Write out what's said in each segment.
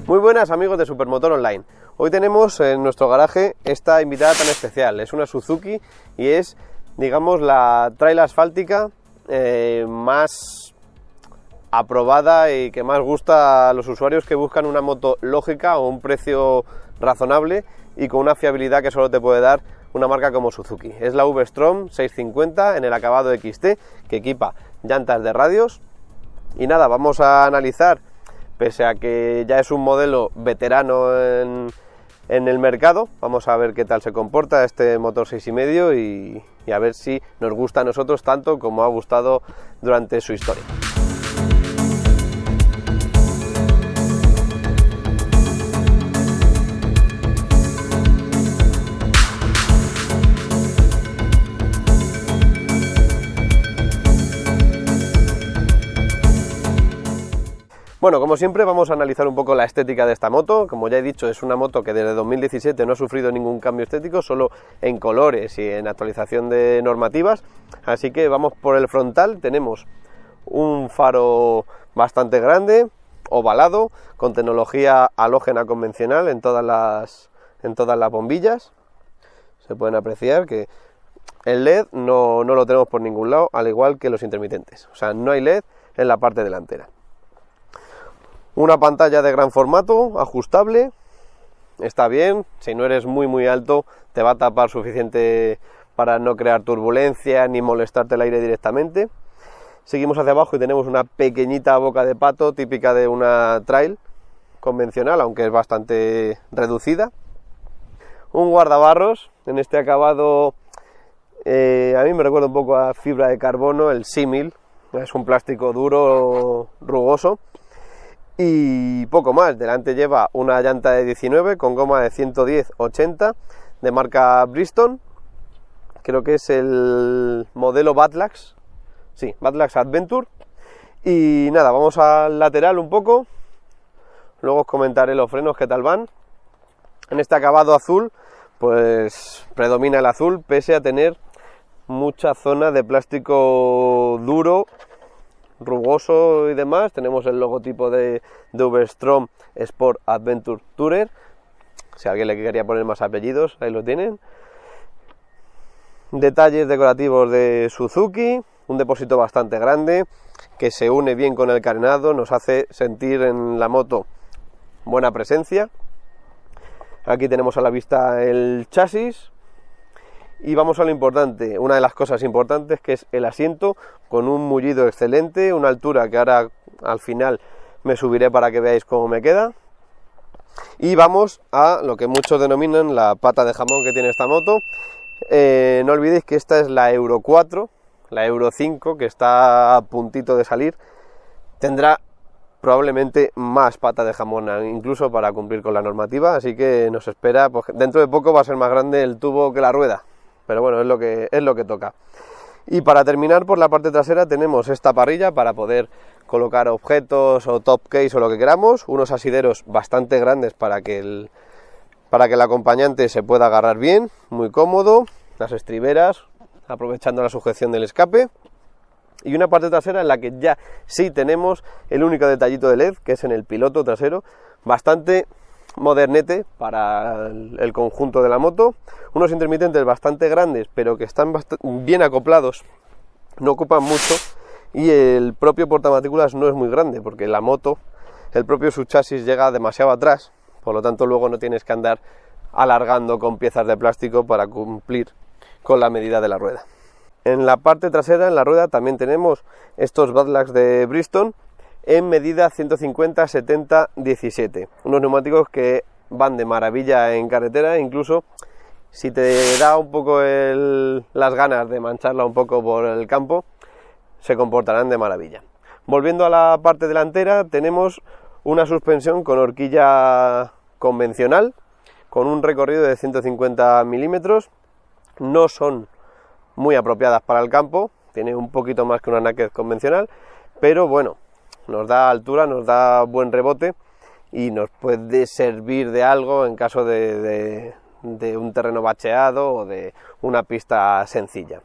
Muy buenas amigos de Supermotor Online. Hoy tenemos en nuestro garaje esta invitada tan especial. Es una Suzuki y es, digamos, la trail asfáltica más aprobada y que más gusta a los usuarios que buscan una moto lógica a un precio razonable y con una fiabilidad que solo te puede dar una marca como Suzuki. Es la V-Strom 650 en el acabado XT, que equipa llantas de radios. Y nada, vamos a analizar, pese a que ya es un modelo veterano en el mercado, vamos a ver qué tal se comporta este motor 6,5 y a ver si nos gusta a nosotros tanto como ha gustado durante su historia. Bueno, como siempre vamos a analizar un poco la estética de esta moto. Como ya he dicho, es una moto que desde 2017 no ha sufrido ningún cambio estético, solo en colores y en actualización de normativas. Así que vamos por el frontal. Tenemos un faro bastante grande, ovalado, con tecnología halógena convencional en todas las bombillas. Se pueden apreciar que el LED no lo tenemos por ningún lado, al igual que los intermitentes. O sea, no hay LED en la parte delantera. Una pantalla de gran formato, ajustable, está bien. Si no eres muy alto, te va a tapar suficiente para no crear turbulencia ni molestarte el aire directamente. Seguimos hacia abajo y tenemos una pequeñita boca de pato típica de una trail convencional, aunque es bastante reducida. Un guardabarros en este acabado, a mí me recuerda un poco a fibra de carbono, el símil. Es un plástico duro, rugoso. Y poco más. Delante lleva una llanta de 19 con goma de 110/80 de marca Bridgestone. Creo que es el modelo Badlax. Sí, Badlax Adventure. Y nada, vamos al lateral un poco. Luego os comentaré los frenos qué tal van. En este acabado azul, pues predomina el azul, pese a tener mucha zona de plástico duro, rugoso y demás. Tenemos el logotipo de V-Strom Sport Adventure Tourer. Si alguien le quería poner más apellidos, ahí lo tienen. Detalles decorativos de Suzuki, un depósito bastante grande que se une bien con el carenado, nos hace sentir en la moto buena presencia. Aquí tenemos a la vista el chasis. Y vamos a lo importante, una de las cosas importantes, que es el asiento, con un mullido excelente, una altura que ahora al final me subiré para que veáis cómo me queda. Y vamos a lo que muchos denominan la pata de jamón que tiene esta moto. No olvidéis que esta es la Euro 4, la Euro 5, que está a puntito de salir. Tendrá probablemente más pata de jamón, incluso para cumplir con la normativa, así que nos espera, pues, dentro de poco va a ser más grande el tubo que la rueda. Pero bueno, es lo que toca. Y para terminar, por la parte trasera tenemos esta parrilla para poder colocar objetos o top case o lo que queramos, unos asideros bastante grandes para que el acompañante se pueda agarrar bien, muy cómodo, las estriberas, aprovechando la sujeción del escape, y una parte trasera en la que ya sí tenemos el único detallito de LED, que es en el piloto trasero, bastante modernete para el conjunto de la moto, unos intermitentes bastante grandes pero que están bien acoplados, no ocupan mucho, y el propio portamatrículas no es muy grande porque la moto, el propio subchasis llega demasiado atrás, por lo tanto luego no tienes que andar alargando con piezas de plástico para cumplir con la medida de la rueda. En la parte trasera, en la rueda, también tenemos estos Badlax de Bridgestone en medida 150/70/17, unos neumáticos que van de maravilla en carretera, incluso si te da un poco las ganas de mancharla un poco por el campo, se comportarán de maravilla. Volviendo a la parte delantera, tenemos una suspensión con horquilla convencional, con un recorrido de 150 milímetros, no son muy apropiadas para el campo, tiene un poquito más que una naked convencional, pero bueno, nos da altura, nos da buen rebote y nos puede servir de algo en caso de un terreno bacheado o de una pista sencilla.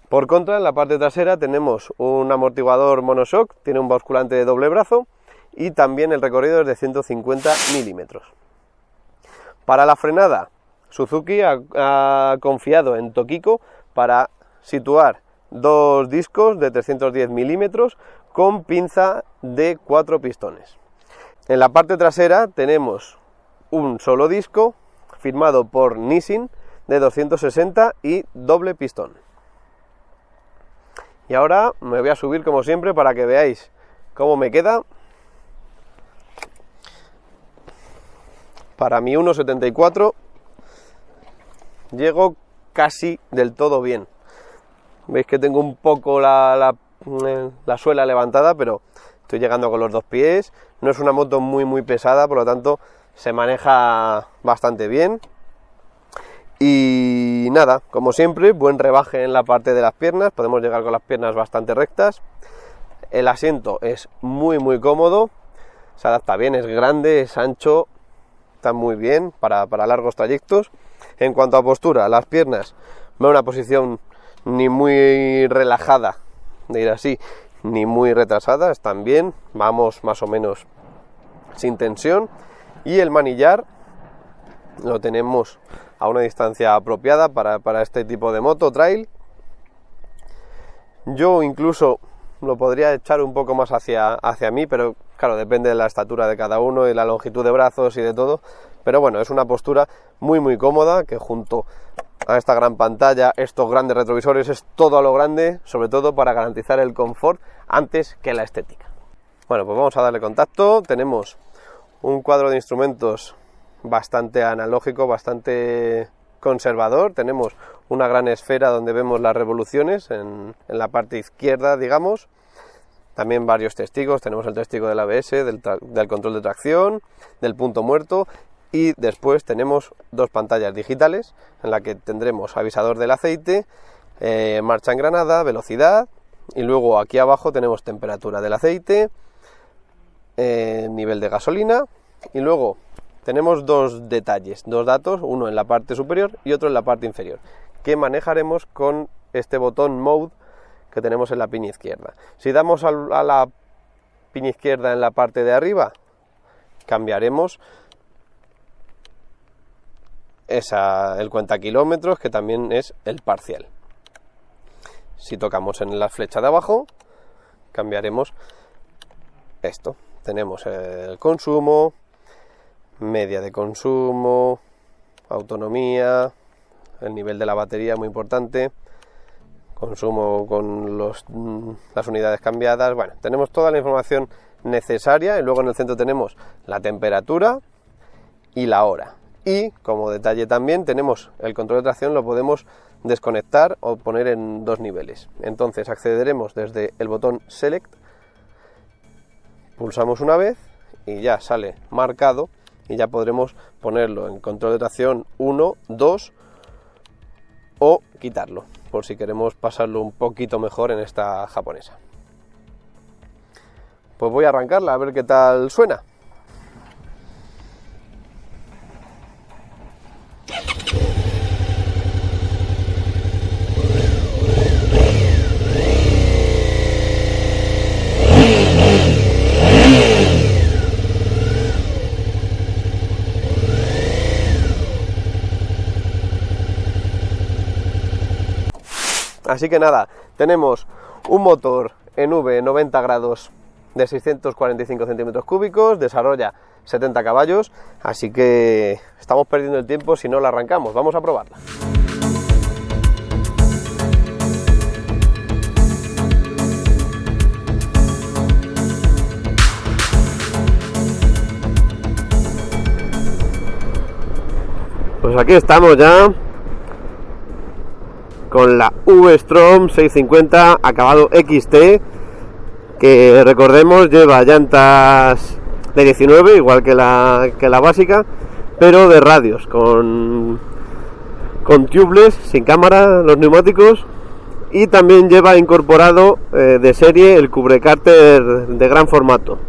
Por contra, en la parte trasera tenemos un amortiguador monoshock, tiene un basculante de doble brazo y también el recorrido es de 150 milímetros. Para la frenada, Suzuki ha confiado en Tokiko para situar dos discos de 310 milímetros con pinza de 4 pistones. En la parte trasera tenemos un solo disco firmado por Nissin de 260 y doble pistón. Y ahora me voy a subir como siempre para que veáis cómo me queda. Para mi 1,74 llego casi del todo bien. Veis que tengo un poco la suela levantada, pero estoy llegando con los dos pies. No es una moto muy pesada, por lo tanto se maneja bastante bien. Y nada, como siempre, buen rebaje en la parte de las piernas. Podemos llegar con las piernas bastante rectas. El asiento es muy cómodo, se adapta bien, es grande, es ancho, está muy bien para largos trayectos. En cuanto a postura, las piernas no en una posición ni muy relajada, de ir así, ni muy retrasada, están bien, vamos más o menos sin tensión. Y el manillar lo tenemos a una distancia apropiada para este tipo de moto trail. Yo incluso lo podría echar un poco más hacia mí, pero claro, depende de la estatura de cada uno y la longitud de brazos y de todo. Pero bueno, es una postura muy cómoda, que junto a esta gran pantalla, estos grandes retrovisores, es todo a lo grande, sobre todo para garantizar el confort antes que la estética. Bueno, pues vamos a darle contacto. Tenemos un cuadro de instrumentos bastante analógico, bastante conservador. Tenemos una gran esfera donde vemos las revoluciones en la parte izquierda, digamos. También varios testigos, tenemos el testigo del ABS, del control de tracción, del punto muerto, y después tenemos dos pantallas digitales en la que tendremos avisador del aceite, marcha en granada, velocidad, y luego aquí abajo tenemos temperatura del aceite, nivel de gasolina, y luego tenemos dos detalles, dos datos, uno en la parte superior y otro en la parte inferior, que manejaremos con este botón Mode que tenemos en la piña izquierda. Si damos a la piña izquierda en la parte de arriba, cambiaremos el cuenta kilómetros, que también es el parcial. Si tocamos en la flecha de abajo, cambiaremos esto. Tenemos el consumo, media de consumo, autonomía, el nivel de la batería, muy importante, consumo con las unidades cambiadas. Bueno, tenemos toda la información necesaria, y luego en el centro tenemos la temperatura y la hora. Y como detalle también tenemos el control de tracción, lo podemos desconectar o poner en dos niveles. Entonces accederemos desde el botón Select, pulsamos una vez y ya sale marcado, y ya podremos ponerlo en control de tracción 1, 2 o quitarlo, por si queremos pasarlo un poquito mejor en esta japonesa. Pues voy a arrancarla a ver qué tal suena. Así que nada, tenemos un motor en V 90 grados de 645 centímetros cúbicos, desarrolla 70 caballos, así que estamos perdiendo el tiempo si no la arrancamos. Vamos a probarla. Pues aquí estamos ya con la V-Strom 650 acabado XT, que recordemos lleva llantas de 19, igual que la básica, pero de radios, con tubeless, sin cámara, los neumáticos, y también lleva incorporado de serie el cubrecárter de gran formato.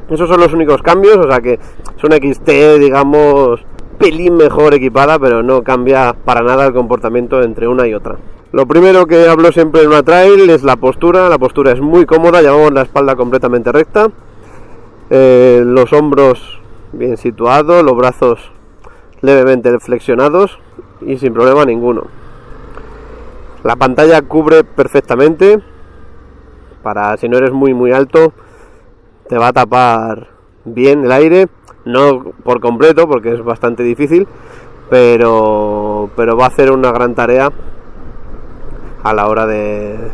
Esos son los únicos cambios, o sea que es una XT, digamos, pelín mejor equipada, pero no cambia para nada el comportamiento entre una y otra. Lo primero que hablo siempre en una trail es la postura. La postura es muy cómoda, llevamos la espalda completamente recta los hombros bien situados, los brazos levemente flexionados y sin problema ninguno. La pantalla cubre perfectamente, para si no eres muy alto, te va a tapar bien el aire, no por completo porque es bastante difícil, pero va a hacer una gran tarea a la hora de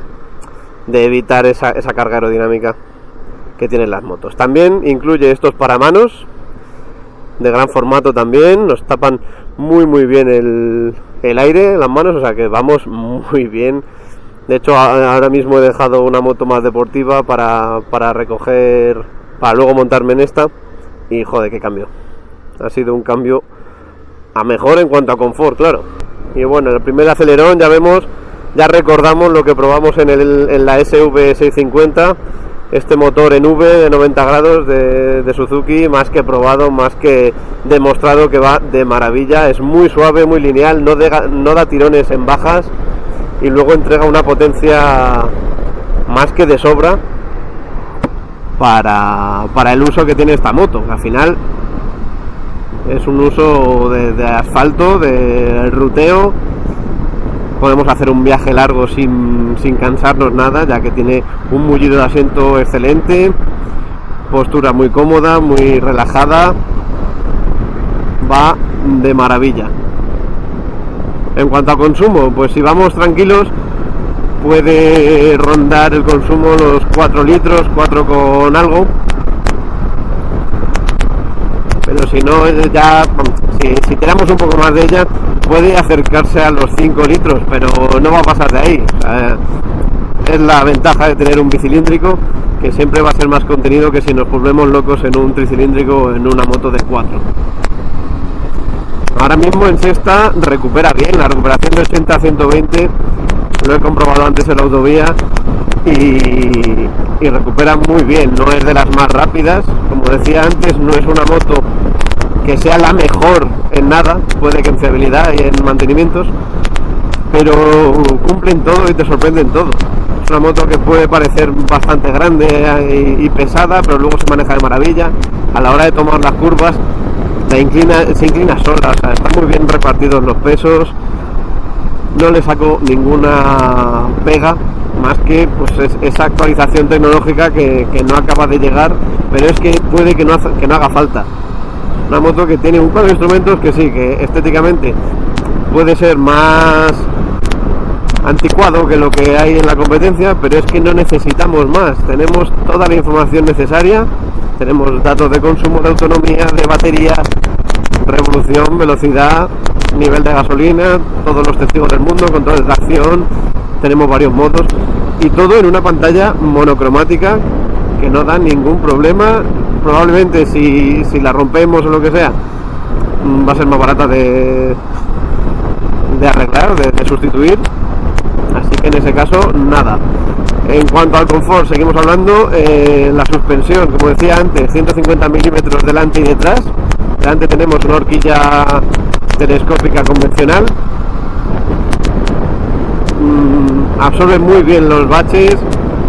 evitar esa carga aerodinámica que tienen las motos. También incluye estos paramanos de gran formato también, nos tapan muy bien el aire en las manos, o sea que vamos muy bien. De hecho, ahora mismo he dejado una moto más deportiva para recoger, para luego montarme en esta, y joder, qué cambio. Ha sido un cambio a mejor en cuanto a confort, claro. Y bueno, el primer acelerón ya recordamos lo que probamos en la SV650, este motor en V de 90 grados de Suzuki, más que probado, más que demostrado que va de maravilla. Es muy suave, muy lineal, no da tirones en bajas y luego entrega una potencia más que de sobra para el uso que tiene esta moto. Al final es un uso de asfalto, de ruteo. Podemos hacer un viaje largo sin cansarnos nada, ya que tiene un mullido de asiento excelente, postura muy cómoda, muy relajada, va de maravilla. En cuanto a consumo, pues si vamos tranquilos puede rondar el consumo los 4 litros, 4 con algo, pero si no, ya si tiramos un poco más de ella puede acercarse a los 5 litros, pero no va a pasar de ahí. O sea, es la ventaja de tener un bicilíndrico, que siempre va a ser más contenido que si nos volvemos locos en un tricilíndrico o en una moto de 4. Ahora mismo en sexta recupera bien, la recuperación de 80 a 120 lo he comprobado antes en la autovía y recupera muy bien. No es de las más rápidas, como decía antes, no es una moto que sea la mejor en nada, puede que en fiabilidad y en mantenimientos, pero cumple en todo y te sorprende en todo. Es una moto que puede parecer bastante grande y pesada, pero luego se maneja de maravilla. A la hora de tomar las curvas se inclina sola, o sea, están muy bien repartidos los pesos. No le saco ninguna pega, más que pues esa actualización tecnológica que no acaba de llegar, pero es que puede que no haga falta. Una moto que tiene un par de instrumentos que sí, que estéticamente puede ser más anticuado que lo que hay en la competencia, pero es que no necesitamos más. Tenemos toda la información necesaria, tenemos datos de consumo, de autonomía, de batería, revolución, velocidad, nivel de gasolina, todos los testigos del mundo, control de tracción, tenemos varios modos y todo en una pantalla monocromática que no da ningún problema. Probablemente si la rompemos o lo que sea, va a ser más barata de arreglar, de sustituir, así que en ese caso nada. En cuanto al confort, seguimos hablando. La suspensión, como decía antes, 150 milímetros delante y detrás. Delante tenemos una horquilla telescópica convencional, absorbe muy bien los baches,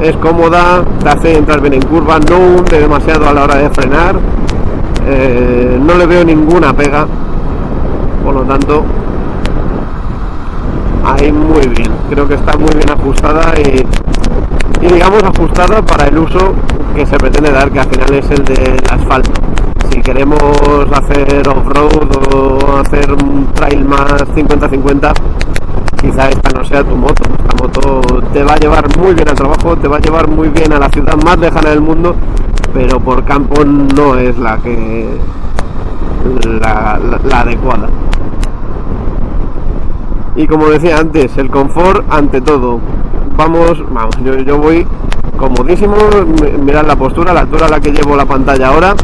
es cómoda, te hace entrar bien en curva, no hunde demasiado a la hora de frenar, no le veo ninguna pega, por lo tanto ahí muy bien. Creo que está muy bien ajustada y digamos ajustada para el uso que se pretende dar, que al final es el del asfalto. Si queremos hacer off-road o hacer un trail más 50-50, quizá esta no sea tu moto. Esta moto te va a llevar muy bien al trabajo, te va a llevar muy bien a la ciudad más lejana del mundo, pero por campo no es la adecuada. Y como decía antes, el confort ante todo. Vamos, yo voy comodísimo. Mirad la postura, la altura a la que llevo la pantalla ahora,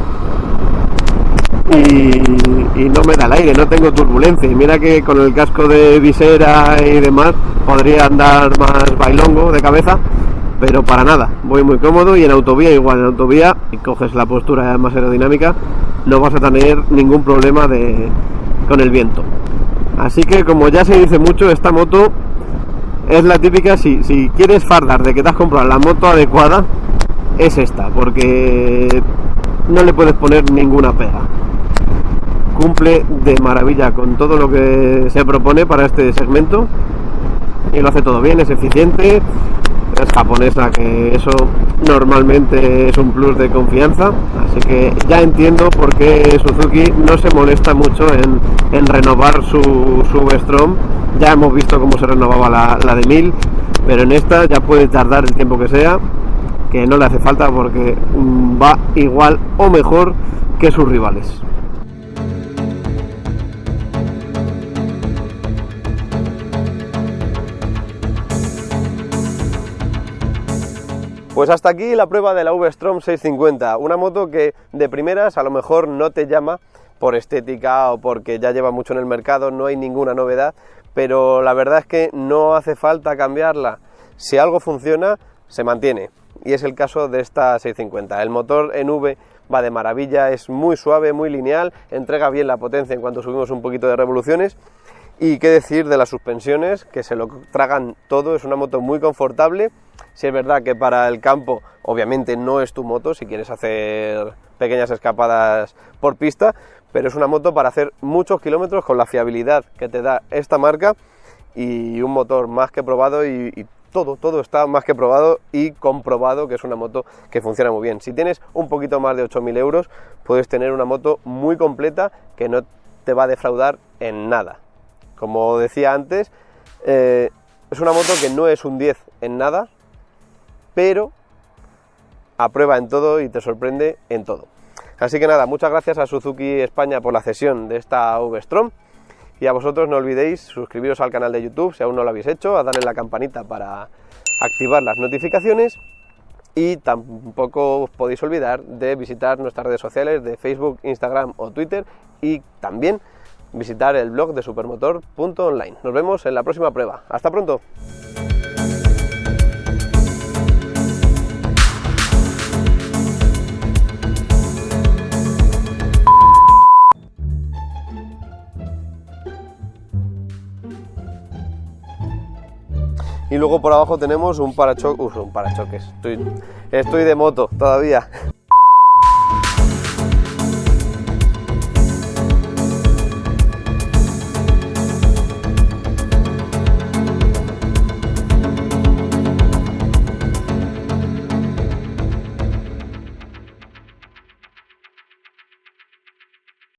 y no me da el aire, no tengo turbulencia. Y mira que con el casco de visera y demás podría andar más bailongo de cabeza, pero para nada, voy muy cómodo. Y en autovía igual, en autovía, si coges la postura más aerodinámica, no vas a tener ningún problema con el viento. Así que, como ya se dice mucho, esta moto es la típica, si quieres fardar de que te has comprado la moto adecuada, es esta, porque no le puedes poner ninguna pega. Cumple de maravilla con todo lo que se propone para este segmento y lo hace todo bien, es eficiente, es japonesa, que eso normalmente es un plus de confianza, así que ya entiendo por qué Suzuki no se molesta mucho en renovar su V-Strom. Ya hemos visto cómo se renovaba la de 1000, pero en esta ya puede tardar el tiempo que sea, que no le hace falta porque va igual o mejor que sus rivales. Pues hasta aquí la prueba de la V-Strom 650, una moto que de primeras a lo mejor no te llama por estética o porque ya lleva mucho en el mercado, no hay ninguna novedad, pero la verdad es que no hace falta cambiarla. Si algo funciona, se mantiene, y es el caso de esta 650. El motor en V va de maravilla, es muy suave, muy lineal, entrega bien la potencia en cuanto subimos un poquito de revoluciones. Y qué decir de las suspensiones, que se lo tragan todo, es una moto muy confortable. Si es verdad que para el campo obviamente no es tu moto si quieres hacer pequeñas escapadas por pista, pero es una moto para hacer muchos kilómetros con la fiabilidad que te da esta marca y un motor más que probado y todo está más que probado y comprobado que es una moto que funciona muy bien. Si tienes un poquito más de 8.000 euros puedes tener una moto muy completa que no te va a defraudar en nada. Como decía antes, es una moto que no es un 10 en nada, pero aprueba en todo y te sorprende en todo. Así que nada, muchas gracias a Suzuki España por la cesión de esta V-Strom, y a vosotros no olvidéis suscribiros al canal de YouTube si aún no lo habéis hecho, a darle la campanita para activar las notificaciones, y tampoco os podéis olvidar de visitar nuestras redes sociales de Facebook, Instagram o Twitter, y también visitar el blog de supermotor.online. Nos vemos en la próxima prueba. ¡Hasta pronto! Y luego por abajo tenemos un parachoques. Estoy de moto todavía.